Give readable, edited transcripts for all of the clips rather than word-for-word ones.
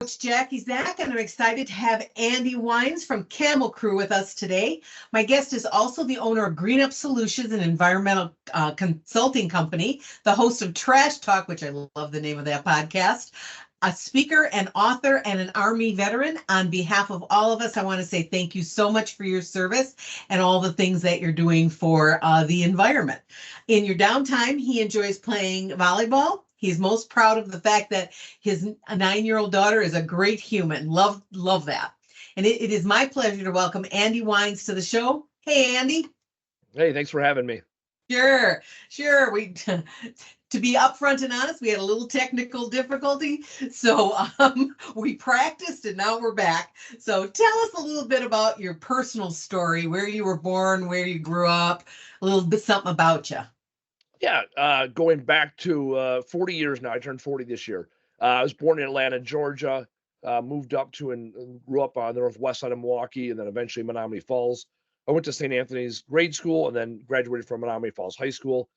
Coach Jackie Zach, and I'm excited to have Andy Weins from Camo Crew with us today. My guest is also the owner of Green Up Solutions, an environmental consulting company, the host of Trash Talk, which I love the name of that podcast, a speaker and author, and an Army veteran. On behalf of all of us, I want to say thank you so much for your service and all the things that you're doing for the environment. In your downtime, he enjoys playing volleyball. He's most proud of the fact that his 9-year-old daughter is a great human. Love that. And it is my pleasure to welcome Andy Weins to the show. Hey, Andy. Hey, thanks for having me. Sure. We to be upfront and honest, we had a little technical difficulty, so we practiced and now we're back. So tell us a little bit about your personal story, where you were born, where you grew up, a little bit something about you. Yeah, going back to 40 years now. I turned 40 this year. I was born in Atlanta, Georgia. Moved up to and grew up on the northwest side of Milwaukee, and then eventually Menominee Falls. I went to St. Anthony's grade school, and then graduated from Menominee Falls High School.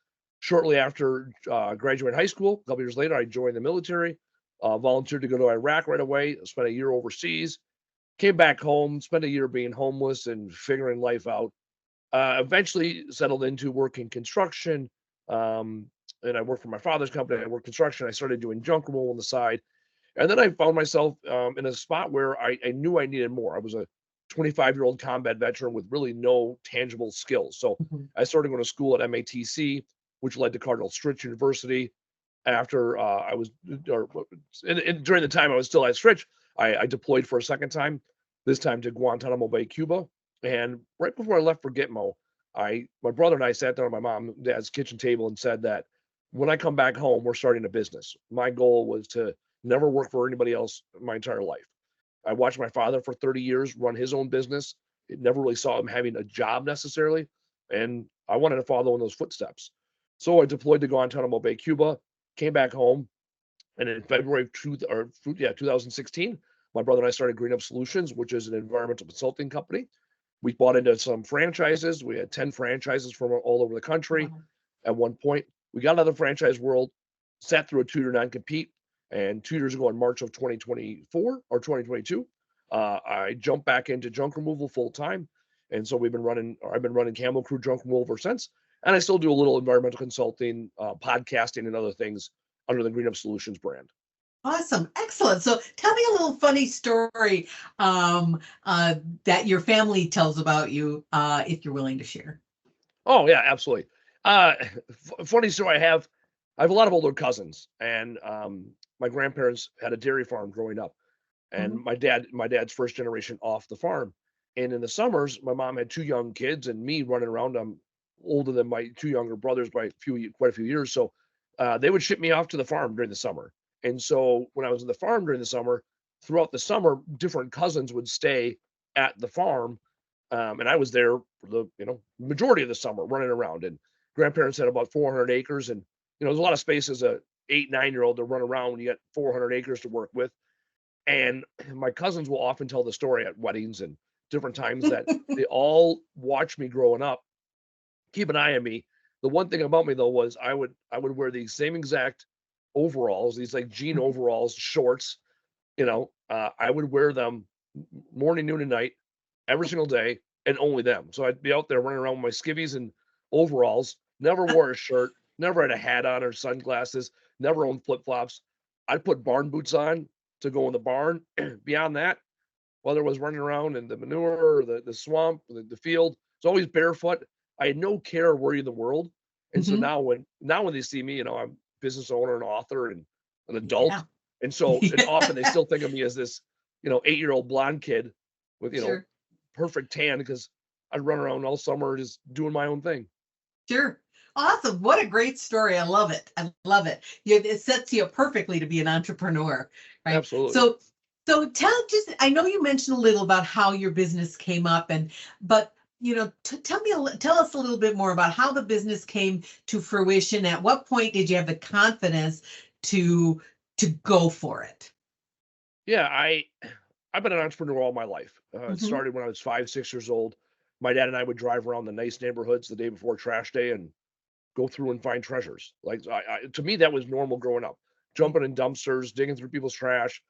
Shortly after graduating high school, a couple years later, I joined the military. Volunteered to go to Iraq right away. Spent a year overseas. Came back home. Spent a year being homeless and figuring life out. Eventually settled into working construction. Um, and I worked for my father's company. I worked construction. I started doing junk removal on the side. And then I found myself in a spot where I knew I needed more. I was a 25-year-old combat veteran with really no tangible skills. So Mhm. I started going to school at MATC, which led to Cardinal Stritch University. After I was, or and during the time I was still at Stritch, I deployed for a second time, this time to Guantanamo Bay, Cuba. And right before I left for Gitmo, my brother and I sat down at my mom and dad's kitchen table and said that when I come back home, we're starting a business. My goal was to never work for anybody else my entire life. I watched my father for 30 years run his own business. It never really saw him having a job necessarily. And I wanted to follow in those footsteps. So I deployed to Guantanamo Bay, Cuba, came back home. And in February of 2016, my brother and I started Green Up Solutions, which is an environmental consulting company. We bought into some franchises. We had 10 franchises from all over the country Wow. at one point. We got out of the franchise world, sat through a tutor non-compete, and 2 years ago in March of 2024 or 2022, I jumped back into junk removal full time. And so I've been running Camo Crew junk removal ever since. And I still do a little environmental consulting, podcasting, and other things under the Green Up Solutions brand. Awesome. Excellent. So tell me a little funny story um, uh, that your family tells about you, if you're willing to share. Oh yeah, absolutely. Uh, Funny story. I have a lot of older cousins, and my grandparents had a dairy farm growing up, and Mhm. my dad's first generation off the farm. And in the summers, my mom had two young kids, and me running around. I'm older than my two younger brothers by quite a few years, so they would ship me off to the farm during the summer. And so when I was in the farm during the summer, throughout the summer, different cousins would stay at the farm, and I was there for the majority of the summer running around. And grandparents had about 400 acres, and there's a lot of space as a 8, 9-year-old to run around when you got 400 acres to work with. And my cousins will often tell the story at weddings and different times that they all watched me growing up, keep an eye on me. The one thing about me though was I would wear the same exact overalls, these like jean overalls, shorts. I would wear them morning, noon, and night every single day, and only them. So I'd be out there running around with my skivvies and overalls. Never wore a shirt. Never had a hat on or sunglasses. Never owned flip flops. I'd put barn boots on to go in the barn. Beyond that, whether it was running around in the manure or the swamp, the field, it's always barefoot. I had no care where in the world. And so Mhm. now when they see me, I'm a business owner and author and an adult. Yeah. And often they Yeah. still think of me as this, 8-year-old blonde kid with, Sure. perfect tan because I'd run around all summer just doing my own thing. Sure. Awesome. What a great story. I love it. I love it. It sets you up perfectly to be an entrepreneur, right? Absolutely. So I know you mentioned a little about how your business came up but tell us a little bit more about how the business came to fruition. At what point did you have the confidence to to go for it? Yeah, I've been an entrepreneur all my life. It Hmm. started when I was 5, 6 years old. My dad and I would drive around the nice neighborhoods the day before trash day and go through and find treasures. Like to me, that was normal growing up. Jumping in dumpsters, digging through people's trash.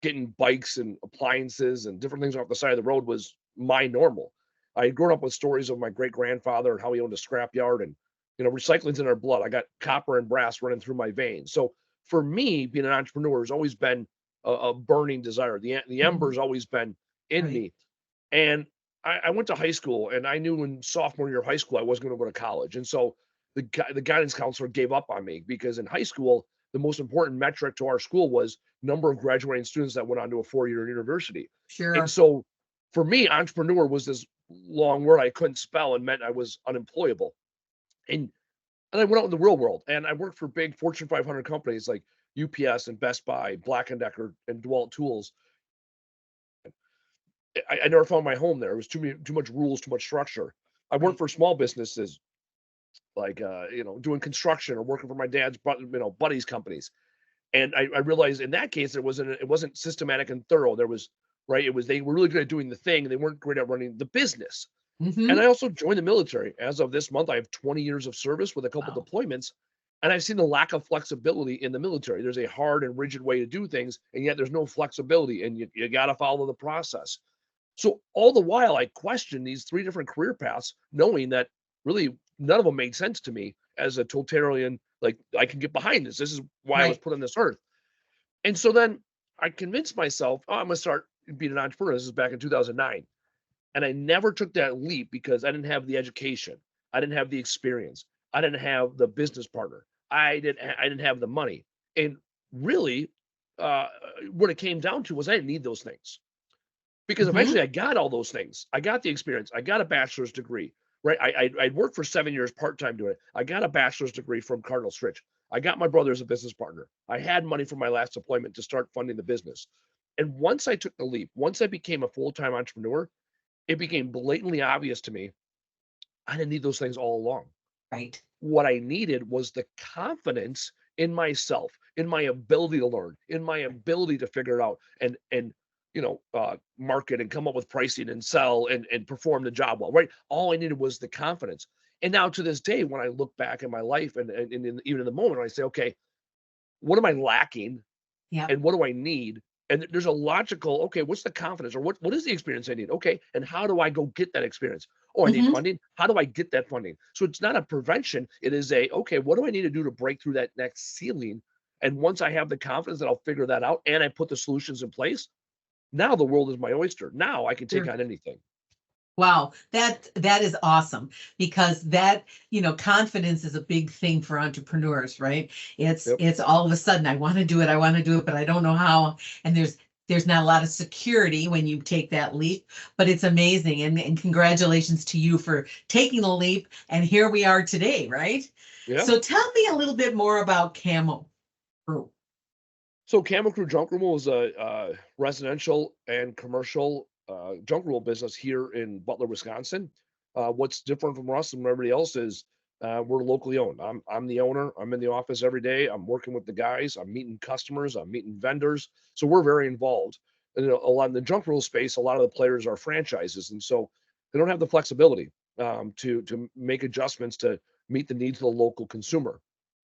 getting bikes and appliances and different things off the side of the road was my normal. I had grown up with stories of my great grandfather and how he owned a scrapyard, and recycling's in our blood. I got copper and brass running through my veins. So for me, being an entrepreneur has always been a burning desire. The ember's always been in Right. me. And I went to high school, and I knew in sophomore year of high school I wasn't going to go to college. And so the guidance counselor gave up on me, because in high school the most important metric to our school was number of graduating students that went on to a 4-year university. And Sure. so for me, entrepreneur was this long word I couldn't spell and meant I was unemployable. And I went out in the real world, and I worked for big Fortune 500 companies like UPS and Best Buy, Black and Decker, and DeWalt Tools. I never found my home there. It was too much rules, too much structure. I worked Right. for small businesses like doing construction or working for my dad's buddies companies. And I realized in that case it wasn't systematic and thorough. There was right. It was they were really good at doing the thing, and they weren't great at running the business. And Mm-hmm. I also joined the military. As of this month, I have 20 years of service with a couple Wow. deployments. And I've seen the lack of flexibility in the military. There's a hard and rigid way to do things, and yet there's no flexibility, and you got to follow the process. So all the while, I questioned these 3 different career paths, knowing that really none of them made sense to me as a totalitarian. Like, I can get behind this. This is why I was Right. put on this earth. And so then I convinced myself, oh, I'm going to start being an entrepreneur. This is back in 2009. And I never took that leap because I didn't have the education. I didn't have the experience. I didn't have the business partner. I didn't have the money. And really, uh, what it came down to was I didn't need those things, because Mm-hmm. eventually I got all those things. I got the experience. I got a bachelor's degree, right? I'd worked for 7 years part-time doing it. I got a bachelor's degree from Cardinal Stritch. I got my brother as a business partner. I had money from my last deployment to start funding the business. And once I took the leap, once I became a full-time entrepreneur, it became blatantly obvious to me I didn't need those things all along. Right. What I needed was the confidence in myself, in my ability to learn, in my ability to figure it out, and market and come up with pricing and sell and perform the job well. Right. All I needed was the confidence. And now to this day, when I look back in my life even in the moment, I say, okay, what am I lacking, Yep. and what do I need? And there's a logical, okay, what's the confidence, or what is the experience I need? Okay, and how do I go get that experience? Oh, I need Mm-hmm. funding. How do I get that funding? So it's not a prevention. It is a, okay, what do I need to do to break through that next ceiling? And once I have the confidence that I'll figure that out and I put the solutions in place, now the world is my oyster. Now I can take Sure. on anything. Wow, that is awesome, because confidence is a big thing for entrepreneurs, right? Yep. It's all of a sudden I want to do it, but I don't know how. And there's not a lot of security when you take that leap, but it's amazing. And congratulations to you for taking the leap. And here we are today, right? Yeah. So tell me a little bit more about Camo Crew. So Camo Crew Junk Removal is a residential and commercial junk removal business here in Butler, Wisconsin. What's different from us and everybody else is we're locally owned. I'm the owner. I'm in the office every day. I'm working with the guys. I'm meeting customers. I'm meeting vendors. So we're very involved. And, a lot in the junk removal space, a lot of the players are franchises, and so they don't have the flexibility to make adjustments to meet the needs of the local consumer.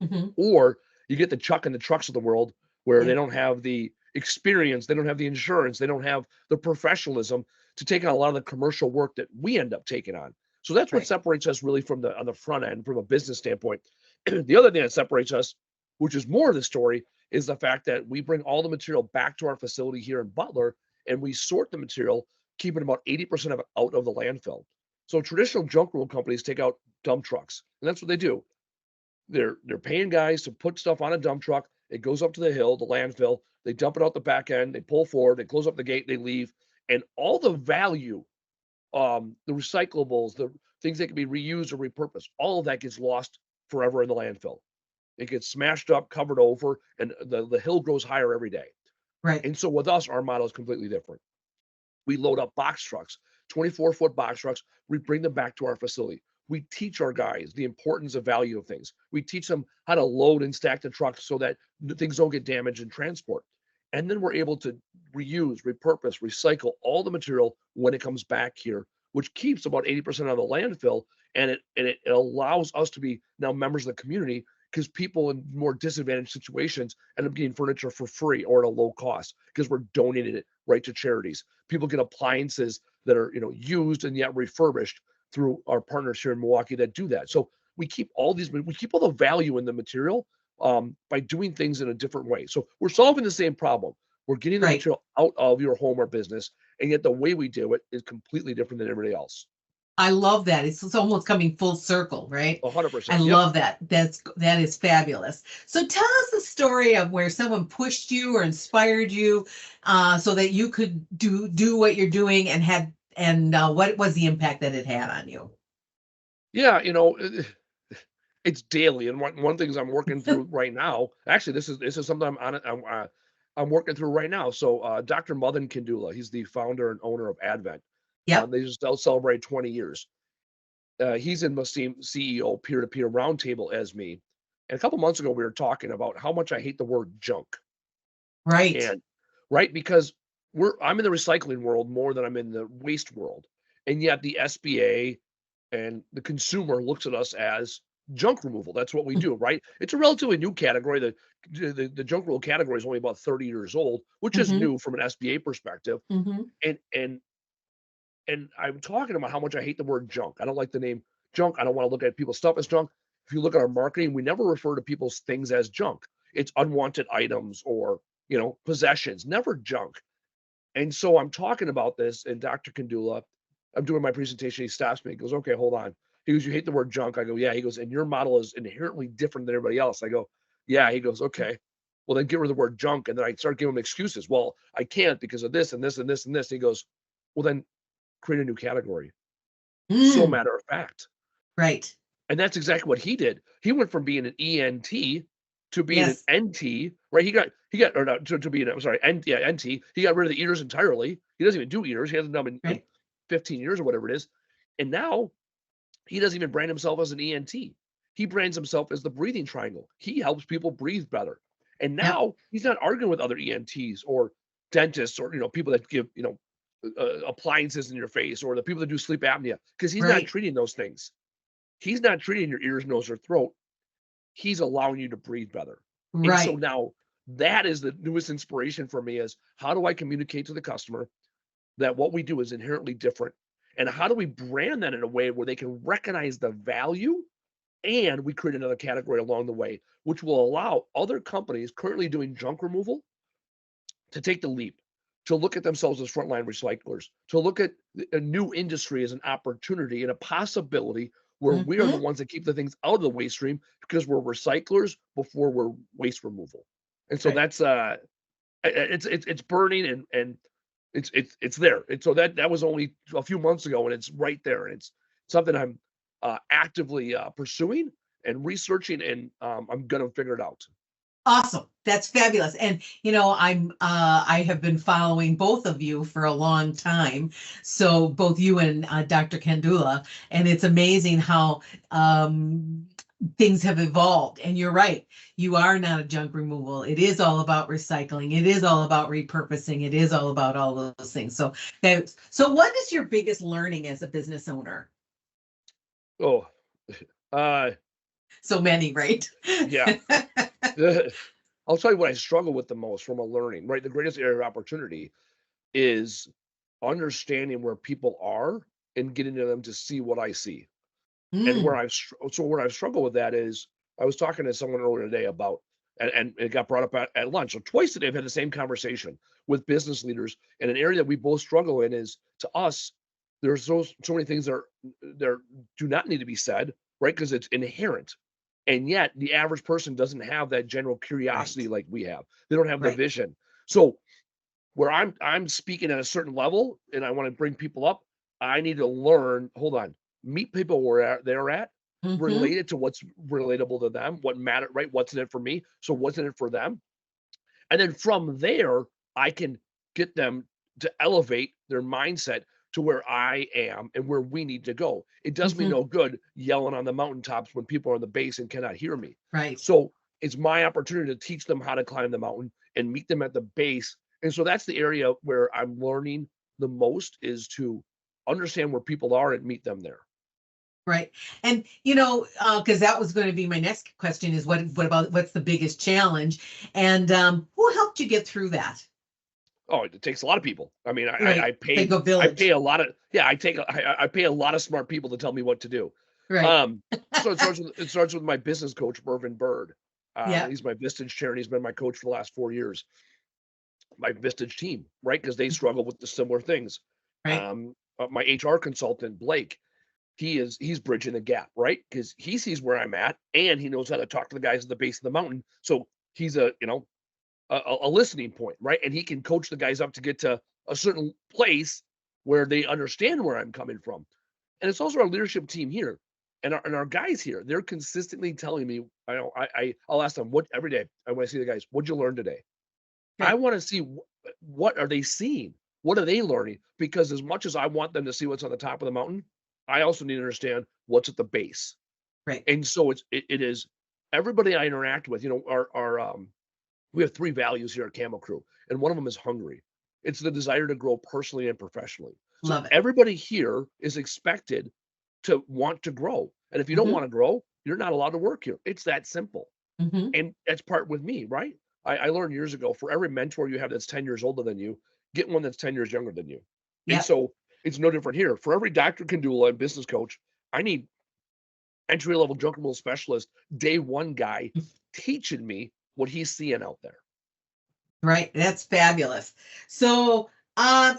Hmm. Or you get the Chuck and the Trucks of the world, where they Yeah, don't have the experience, they don't have the insurance, they don't have the professionalism to take on a lot of the commercial work that we end up taking on. So that's what right. separates us really from on the front end from a business standpoint. The other thing that separates us, which is more of the story, is the fact that we bring all the material back to our facility here in Butler, and we sort the material, keeping about 80% of it out of the landfill. So traditional junk removal companies take out dump trucks, and that's what they do. They're paying guys to put stuff on a dump truck. It goes up to the hill, the landfill. They dump it out the back end. They pull forward. They close up the gate. They leave, and all the value, the recyclables, the things that can be reused or repurposed, all of that gets lost forever in the landfill. It gets smashed up, covered over, and the hill grows higher every day. Right. And so with us, our model is completely different. We load up box trucks, 24-foot box trucks. We bring them back to our facility. We teach our guys the importance of value of things. We teach them how to load and stack the trucks so that things don't get damaged in transport. And then we're able to reuse, repurpose, recycle all the material when it comes back here, which keeps about 80% of the landfill. And it allows us to be now members of the community, because people in more disadvantaged situations end up getting furniture for free or at a low cost because we're donating it right to charities. People get appliances that are, used and yet refurbished through our partners here in Milwaukee that do that. So we keep all the value in the material by doing things in a different way. So we're solving the same problem. We're getting the Right. material out of your home or business, and yet the way we do it is completely different than everybody else. I love that. It's almost coming full circle, right? I 100%. Yep. love that. That is fabulous. So tell us the story of where someone pushed you or inspired you, so that you could do what you're doing, and what was the impact that it had on you? Yeah, it's daily, and one things I'm working through right now. Actually, this is something I'm working through right now. So, Dr. Mothen Kandula, he's the founder and owner of Advent. Yep. They just they'll celebrate 20 years. He's in the same CEO peer-to-peer roundtable as me. And a couple months ago, we were talking about how much I hate the word junk. Right. And right, because I'm in the recycling world more than I'm in the waste world. And yet the SBA and the consumer looks at us as junk removal. That's what we do, right? It's a relatively new category. The junk removal category is only about 30 years old, which is Mm-hmm. new from an SBA perspective. Mm-hmm. And I'm talking about how much I hate the word junk. I don't like the name junk. I don't want to look at people's stuff as junk. If you look at our marketing, we never refer to people's things as junk. It's unwanted items or, possessions, never junk. And so I'm talking about this, and Dr. Kandula, I'm doing my presentation. He stops me. He goes, "Okay, hold on." He goes, "You hate the word junk." I go, "Yeah." He goes, "And your model is inherently different than everybody else." I go, "Yeah." He goes, "Okay. Well, then get rid of the word junk." And then I start giving him excuses. Well, I can't because of this and this and this and this. And he goes, "Well, then create a new category." So Mm. matter of fact. Right. And that's exactly what he did. He went from being an ENT to being an Yes. NT, right? He got or not to being I'm sorry, NT. He got rid of the ears entirely. He doesn't even do ears. He hasn't done them in Right. 15 years or whatever it is. And now he doesn't even brand himself as an ENT. He brands himself as the breathing triangle. He helps people breathe better. And Yep. now he's not arguing with other ENTs or dentists or people that give appliances in your face or the people that do sleep apnea because he's not Right. treating those things. He's not treating your ears, nose, or throat. He's allowing you to breathe better. And so Right. now that is the newest inspiration for me is how do I communicate to the customer that what we do is inherently different? And how do we brand that in a way where they can recognize the value and we create another category along the way, which will allow other companies currently doing junk removal to take the leap, to look at themselves as frontline recyclers, to look at a new industry as an opportunity and a possibility where we are the Mm-hmm. ones that keep the things out of the waste stream because we're recyclers before we're waste removal. And so Right. that's it's burning and it's there. And so that was only a few months ago and it's right there. And it's something I'm actively pursuing and researching and I'm gonna figure it out. Awesome. That's fabulous. And I have been following both of you for a long time. So both you and Dr. Kandula, and it's amazing how things have evolved. And you're right. You are not a junk removal. It is all about recycling. It is all about repurposing. It is all about all those things. So what is your biggest learning as a business owner? Oh, uh So many, right? yeah. I'll tell you what I struggle with the most from a learning, right? The greatest area of opportunity is understanding where people are and getting to them to see what I see. And Mm, where I've struggled with that is I was talking to someone earlier today about and it got brought up at lunch. So twice today I've had the same conversation with business leaders. And an area that we both struggle in is to us, there's so many things that are there do not need to be said, right? Because it's inherent. And yet the average person doesn't have that general curiosity right. like we have. They don't have the Right. vision. So where I'm speaking at a certain level and I want to bring people up, I need to learn, hold on, meet people where they're at, Mm-hmm. relate it to what's relatable to them, what matter, right? What's in it for me? So what's in it for them? And then from there, I can get them to elevate their mindset to where I am and where we need to go. It does me Mm-hmm. no good yelling on the mountaintops when people are on the base and cannot hear me. Right. So it's my opportunity to teach them how to climb the mountain and meet them at the base. And so that's the area where I'm learning the most is to understand where people are and meet them there. Right. And because that was going to be my next question is what's the biggest challenge? And who helped you get through that? Oh, it takes a lot of people. I mean, Right. Think a I pay village. a lot of, yeah, I pay a lot of smart people to tell me what to do. Right. Um, so it starts with my business coach, Mervyn Bird. Yeah. He's my Vistage chair, and he's been my coach for the last 4 years. My Vistage team, right? Because they struggle with the similar things. Right. My HR consultant, Blake, he's bridging the gap, right? Because he sees where I'm at, and he knows how to talk to the guys at the base of the mountain. So he's a listening point, right? And he can coach the guys up to get to a certain place where they understand where I'm coming from. And it's also our leadership team here and our guys here. They're consistently telling me, I'll ask them what every day. I want to see the guys, what'd you learn today? I Right. want to see what are they seeing? What are they learning? Because as much as I want them to see what's on the top of the mountain, I also need to understand what's at the base. Right. And so it is everybody I interact with, we have 3 values here at Camo Crew, and one of them is hungry. It's the desire to grow personally and professionally. So Love it. everybody here is expected to want to grow. And if you don't Hmm. want to grow, you're not allowed to work here. It's that simple. Hmm. And that's part with me, right? I learned years ago, for every mentor you have that's 10 years older than you, get one that's 10 years younger than you. And Yep. so it's no different here. For every Dr. Kandula and business coach, I need entry level junkable specialist, day one guy teaching me what he's seeing out there. Right. That's fabulous. So, I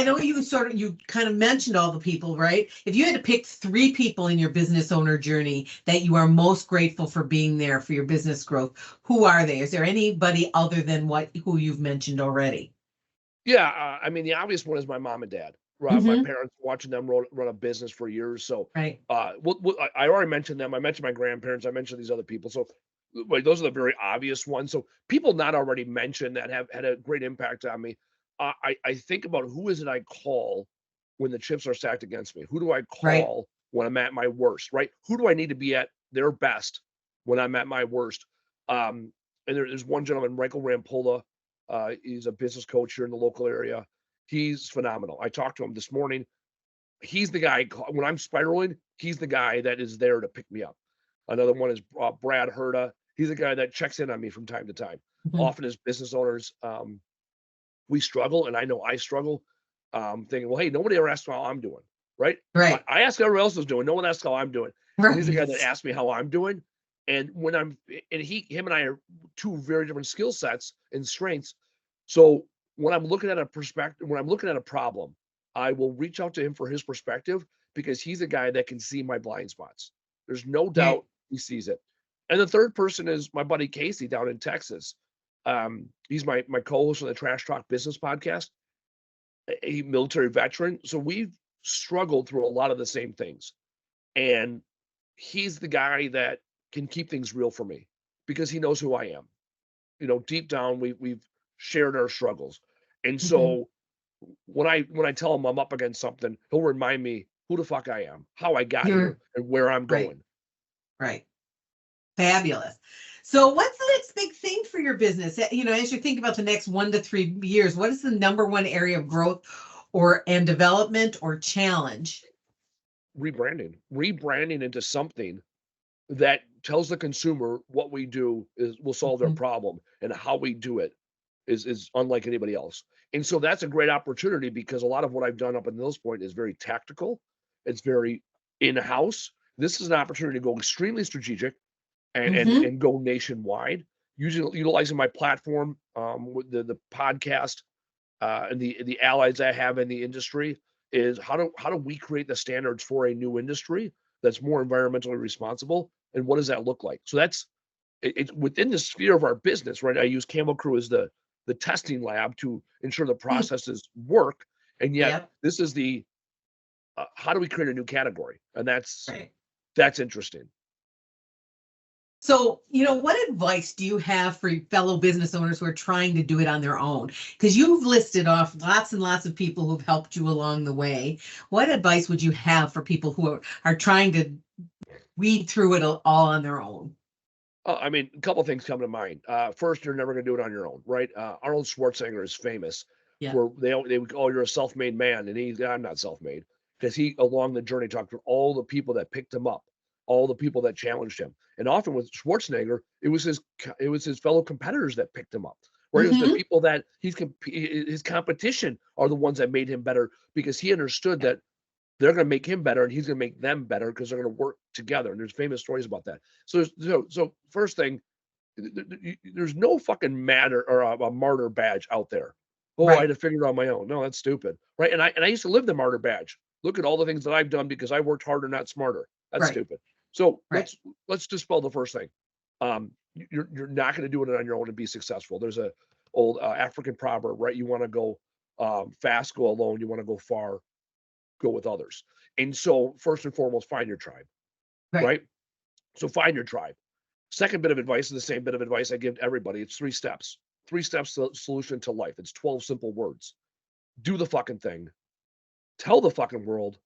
know you kind of mentioned all the people, right? If you had to pick 3 people in your business owner journey that you are most grateful for being there for your business growth, who are they? Is there anybody other than who you've mentioned already? Yeah, I mean, the obvious one is my mom and dad. My Hmm. parents, watching them run a business for years. So, Right. I already mentioned them. I mentioned my grandparents. I mentioned these other people. So, like, those are the very obvious ones. So, people not already mentioned that have had a great impact on me. I think about who is it I call when the chips are stacked against me? Who do I Right. call when I'm at my worst? Right? Who do I need to be at their best when I'm at my worst? And there's one gentleman, Michael Rampola. He's a business coach here in the local area. He's phenomenal. I talked to him this morning. He's the guy when I'm spiraling. He's the guy that is there to pick me up. Another one is Brad Herda. He's the guy that checks in on me from time to time. Mhm. Often as business owners, we struggle, and I know I struggle. Thinking, well, hey, nobody ever asks how I'm doing, right? Right. I ask how everyone else is doing. No one asks how I'm doing, and he's the guy that Right. asks me how I'm doing. And when him and I are 2 very different skill sets and strengths. So when I'm looking at when I'm looking at a problem, I will reach out to him for his perspective because he's a guy that can see my blind spots. There's no Right. doubt he sees it. And the third person is my buddy Casey down in Texas. He's my co-host on the Trash Talk Business podcast, a military veteran. So we've struggled through a lot of the same things. And he's the guy that can keep things real for me because he knows who I am. Deep down, we've shared our struggles. And Mhm. so when I tell him I'm up against something, he'll remind me who the fuck I am, how I got here, You're and where I'm right. going. Right. Fabulous. So, what's the next big thing for your business? As you think about the next 1 to 3 years, what is the number one area of growth and development or challenge? Rebranding into something that tells the consumer what we do will solve their Mhm. problem, and how we do it is unlike anybody else. And so that's a great opportunity because a lot of what I've done up until this point is very tactical. It's very in-house. This is an opportunity to go extremely strategic and and, Mhm. and go nationwide, utilizing my platform, with the podcast, and the allies I have in the industry. Is how do we create the standards for a new industry that's more environmentally responsible, and what does that look like? So it's within the sphere of our business, right? I use Camo Crew as the testing lab to ensure the Hmm. processes work, and yet Yep. this is the how do we create a new category? And Right. that's interesting. So, what advice do you have for fellow business owners who are trying to do it on their own? Because you've listed off lots and lots of people who've helped you along the way. What advice would you have for people who are trying to weed through it all on their own? I mean, a couple of things come to mind. First, you're never going to do it on your own, right? Arnold Schwarzenegger is famous Yeah. for they would, oh, you're a self-made man, and I'm not self-made. because he, along the journey, talked to all the people that picked him up, all the people that challenged him. And often with Schwarzenegger, it was his fellow competitors that picked him up. Right? It was the people that his competition are the ones that made him better, because he understood that they're going to make him better and he's going to make them better because they're going to work together. And there's famous stories about that. So first thing, there's no fucking matter or a martyr badge out there. Oh, I had to figure it out on my own. No, that's stupid. Right. And I used to live the martyr badge. Look at all the things that I've done because I worked harder, not smarter. That's stupid. So let's dispel the first thing. You're not going to do it on your own to be successful. There's a old African proverb, right? You want to go fast, go alone. You want to go far, go with others. And so first and foremost, find your tribe, right? So find your tribe. Second bit of advice is the same bit of advice I give to everybody. It's 3 steps. 3 steps to solution to life. It's 12 simple words. Do the fucking thing. Tell the fucking world,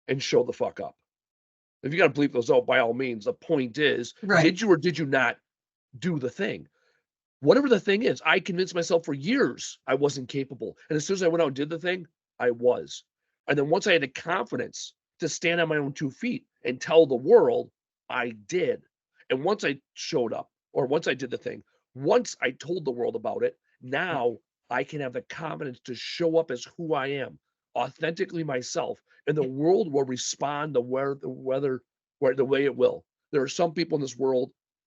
and show the fuck up. If you got to bleep those out, by all means. The point is, did you or did you not do the thing? Whatever the thing is, I convinced myself for years I wasn't capable. And as soon as I went out and did the thing, I was. And then once I had the confidence to stand on my own 2 feet and tell the world, I did. And once I showed up, or once I did the thing, once I told the world about it, now I can have the confidence to show up as who I am, authentically myself, and the world will respond to the way it will. There are some people in this world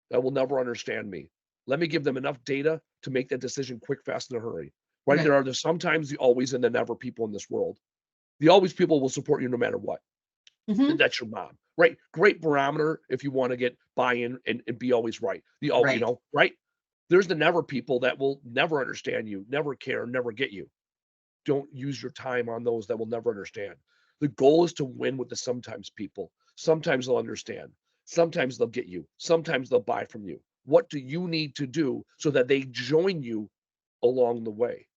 that will never understand me. Let me give them enough data to make that decision quick, fast, in a hurry. Right? There are sometimes the always and the never people in this world. The always people will support you no matter what. That's your mom, right? Great barometer if you want to get buy-in and be always right. The always, you know, right? There's the never people that will never understand you, never care, never get you. Don't use your time on those that will never understand. The goal is to win with the sometimes people. Sometimes they'll understand. Sometimes they'll get you. Sometimes they'll buy from you. What do you need to do so that they join you along the way?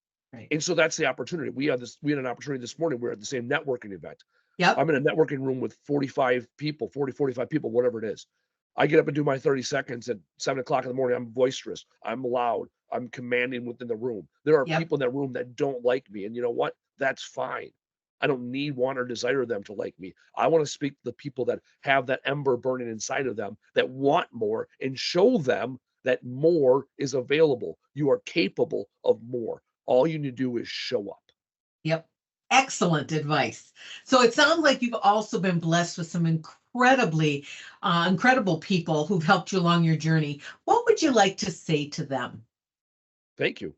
And so that's the opportunity. We had an opportunity this morning. We were at the same networking event. I'm in a networking room with 45 people, 45 people, whatever it is. I get up and do my 30 seconds at 7 o'clock in the morning. I'm boisterous. I'm loud. I'm commanding within the room. There are people in that room that don't like me. And you know what? That's fine. I don't need, want, or desire them to like me. I want to speak to the people that have that ember burning inside of them, that want more, and show them that more is available. You are capable of more. All you need to do is show up. Yep. Excellent advice. So it sounds like you've also been blessed with some incredible people who've helped you along your journey. What would you like to say to them? Thank you.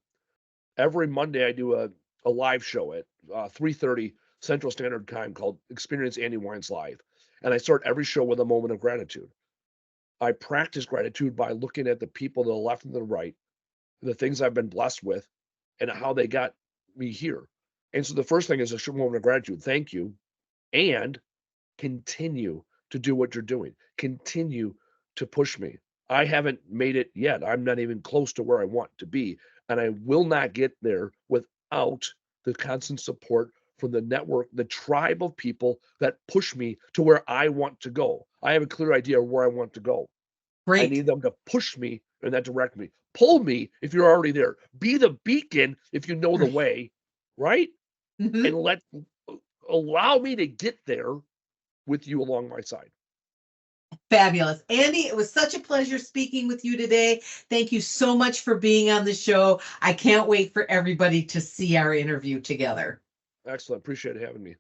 Every Monday I do a live show at 3:30 Central Standard Time called Experience Andy Weins Live. And I start every show with a moment of gratitude. I practice gratitude by looking at the people to the left and the right, the things I've been blessed with, and how they got me here. And so the first thing is a short moment of gratitude. Thank you. And continue to do what you're doing. Continue to push me. I haven't made it yet. I'm not even close to where I want to be. And I will not get there without the constant support from the network, the tribe of people that push me to where I want to go. I have a clear idea of where I want to go. I need them to push me in that direction. Me. Pull me if you're already there. Be the beacon if you know the way, right? And allow me to get there with you along my side. Fabulous. Andy, it was such a pleasure speaking with you today. Thank you so much for being on the show. I can't wait for everybody to see our interview together. Excellent. Appreciate having me.